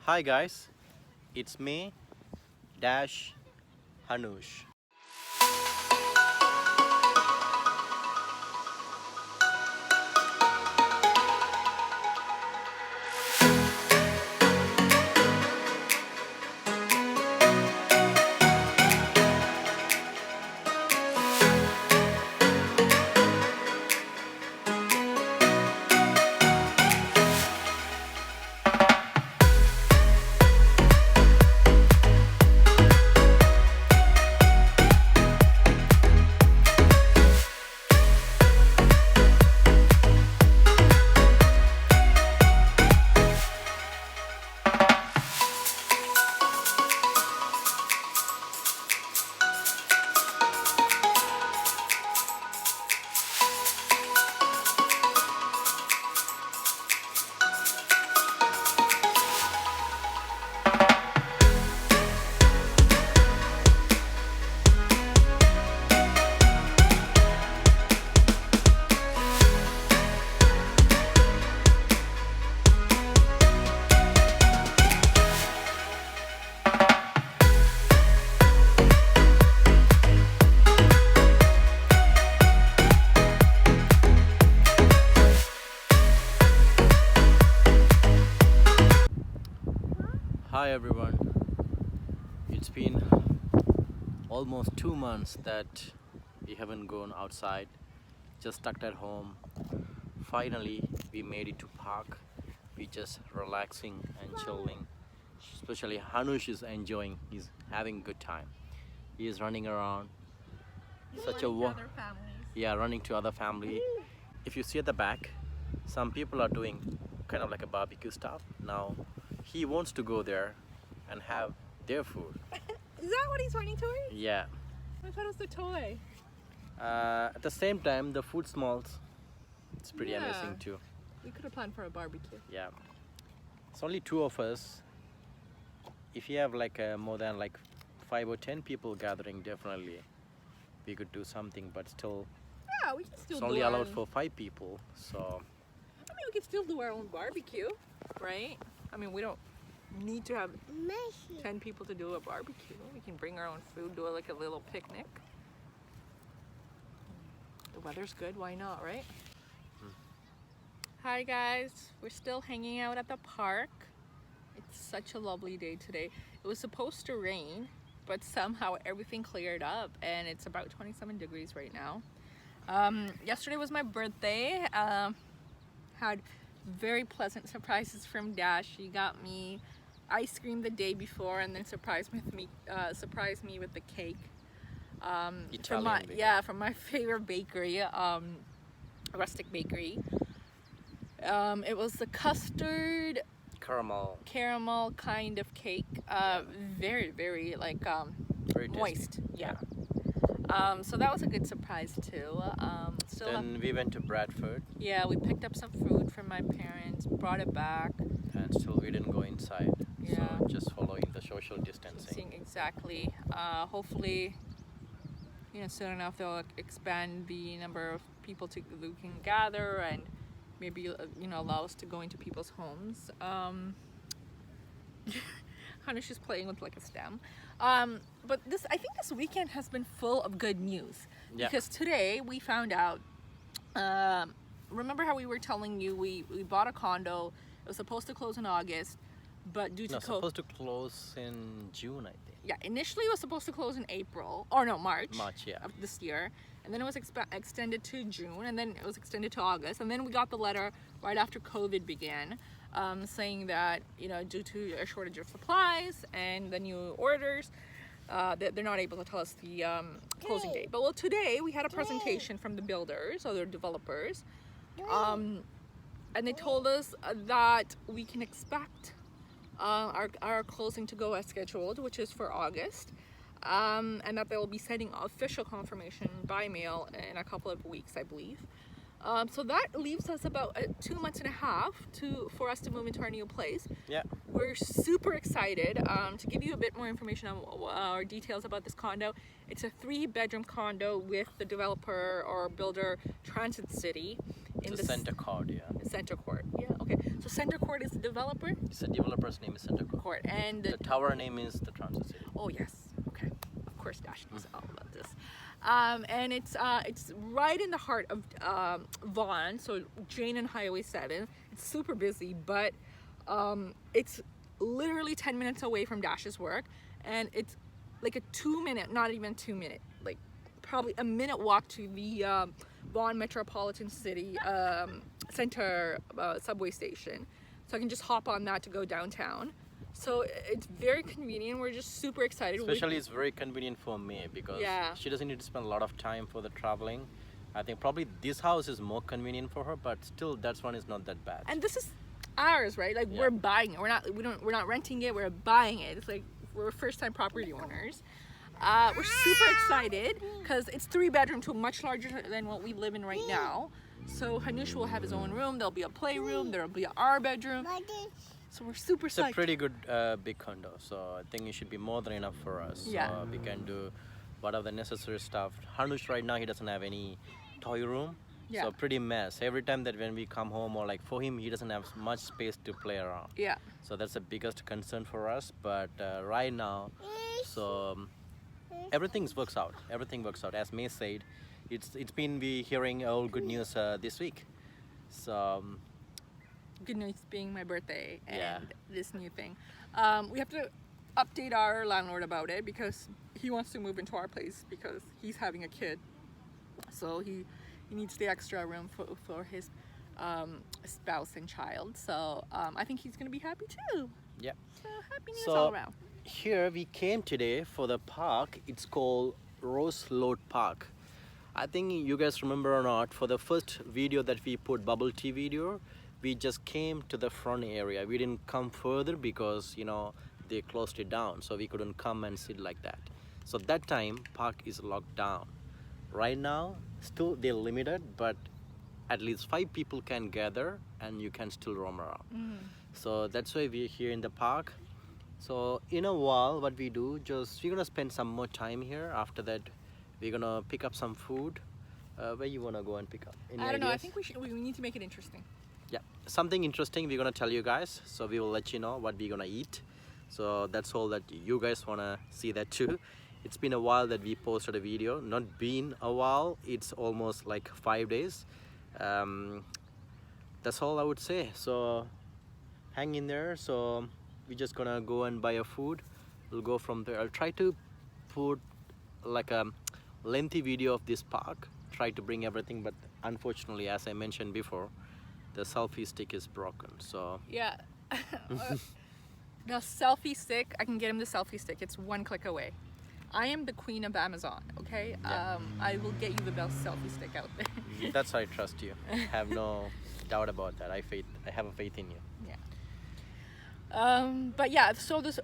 Hi guys, it's me, Dash Hanush. Hi everyone, it's been almost 2 months that we haven't gone outside, just stuck at home. Finally, we made it to park. We just relaxing and chilling. Especially Hanush is enjoying, he's having good time. He is running around, such a running to other family. If you see at the back, some people are doing kind of like a barbecue stuff. Now he wants to go there and have their food. Is that what he's running towards? Yeah. I thought it was the toy. At the same time, the food smells. It's pretty amazing too. We could have planned for a barbecue. Yeah. It's only two of us. If you have like more than like 5 or 10 people gathering, definitely we could do something. But still, Yeah, we can still it's only allowed for 5 people. So I mean, we can still do our own barbecue, right? I mean, we don't need to have 10 people to do a barbecue. We can bring our own food, do like a little picnic. The weather's good, why not, right? Hi guys, we're still hanging out at the park. It's such a lovely day today. It was supposed to rain, but somehow everything cleared up and it's about 27 degrees right now. Yesterday was my birthday. Had very pleasant surprises from Dash. She got me ice cream the day before and then surprised me with the cake. From my favorite bakery, Rustic Bakery. It was the custard caramel kind of cake. Very, very like very moist. tasty. Yeah. So that was a good surprise too. Then we went to Bradford. Yeah, we picked up some food from my parents, brought it back. And still we didn't go inside. Yeah. So just following the social distancing. Exactly. Hopefully, soon enough they'll expand the number of people who can gather and maybe allow us to go into people's homes. Hanush is playing with like a stem. But I think this weekend has been full of good news. Yeah. Because today we found out, remember how we were telling you we bought a condo. It was supposed to close in August, but due to supposed to close in June, I think. Yeah, initially it was supposed to close in March. Yeah. Of this year. And then it was extended to June, and then it was extended to August. And then we got the letter right after COVID began, saying that, due to a shortage of supplies and the new orders, that they're not able to tell us the closing date. But today we had a presentation from the builders or their developers, and they told us that we can expect our closing to go as scheduled, which is for August. And that they will be sending official confirmation by mail in a couple of weeks, I believe. So that leaves us about 2 months and a half for us to move into our new place. Yeah. We're super excited. To give you a bit more information on our details about this condo, it's a 3-bedroom condo with the developer or builder Transit City in the Center Court, yeah. Center Court, yeah, okay. So Center Court is the developer? It's the developer's name is Center Court. And the tower name is the Transit City. Oh yes, okay. Of course, Dash knows all about this. And it's right in the heart of Vaughan, so Jane and Highway 7. It's super busy, but it's literally 10 minutes away from Dash's work, and it's like a 2-minute, not even 2-minute, like probably a minute walk to the Vaughan Metropolitan City Center subway station. So I can just hop on that to go downtown. So it's very convenient. We're just super excited. Especially it's very convenient for me because she doesn't need to spend a lot of time for the traveling. I think probably this house is more convenient for her, but still that one is not that bad. And this is ours, right? Like we're buying it. We're not renting it. We're buying it. It's like we're first-time property owners. We're super excited because it's 3-bedroom to much larger than what we live in right now. So Hanush will have his own room. There'll be a playroom. There'll be our bedroom. So we're super psyched. It's a pretty good big condo, so I think it should be more than enough for us. Yeah. So we can do whatever the necessary stuff. Hanush right now, he doesn't have any toy room. Yeah. So pretty mess. Every time that when we come home or like for him, he doesn't have much space to play around. Yeah. So that's the biggest concern for us. But right now, so everything works out. Everything works out. As May said, it's been we hearing all good news this week. So good news being my birthday and Yeah. this new thing. We have to update our landlord about it because he wants to move into our place because he's having a kid. So he needs the extra room for his spouse and child. So I think he's gonna be happy too. yeah. So happy news So all around. here we came today for the park. It's called Rose Lode Park. I think you guys remember or not, for the first video that we put, bubble tea video, we just came to the front area. We didn't come further because they closed it down, so we couldn't come and sit like that. So that time park is locked down. Right now still they're limited, but at least 5 people can gather and you can still roam around. So that's why we're here in the park. So in a while what we do, we're gonna spend some more time here. After that we're gonna pick up some food. Where you wanna go and pick up? Any I don't know. I ideas? think we need to make it interesting. Yeah, something interesting we're gonna tell you guys, so we will let you know what we're gonna eat. So that's all that you guys wanna see that too. It's been a while that we posted a video. Not been a while, it's almost like 5 days. That's all I would say. So hang in there. So we're just gonna go and buy a food. We'll go from there. I'll try to put like a lengthy video of this park, try to bring everything, but unfortunately, as I mentioned before, the selfie stick is broken. So Yeah. The selfie stick, I can get him the selfie stick. It's 1 click away. I am the queen of Amazon, okay? Yeah. I will get you the best selfie stick out there. that's why I trust you. Have no doubt about that. I have a faith in you. But yeah, so this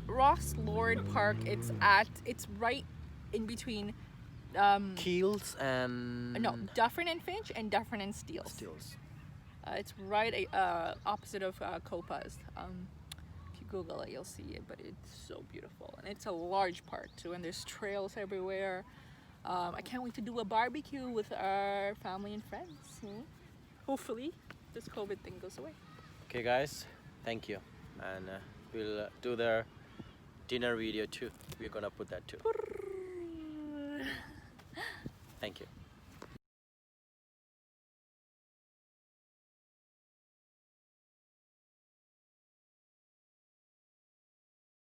Ross Lord Park, it's right in between Keels and no, Dufferin and Finch and Dufferin and Steeles. It's right opposite of Copa's. If you Google it, you'll see it, but it's so beautiful. And it's a large park too, and there's trails everywhere. I can't wait to do a barbecue with our family and friends. Hopefully, this COVID thing goes away. Okay guys, thank you. And we'll do the dinner video too. We're gonna put that too. Thank you.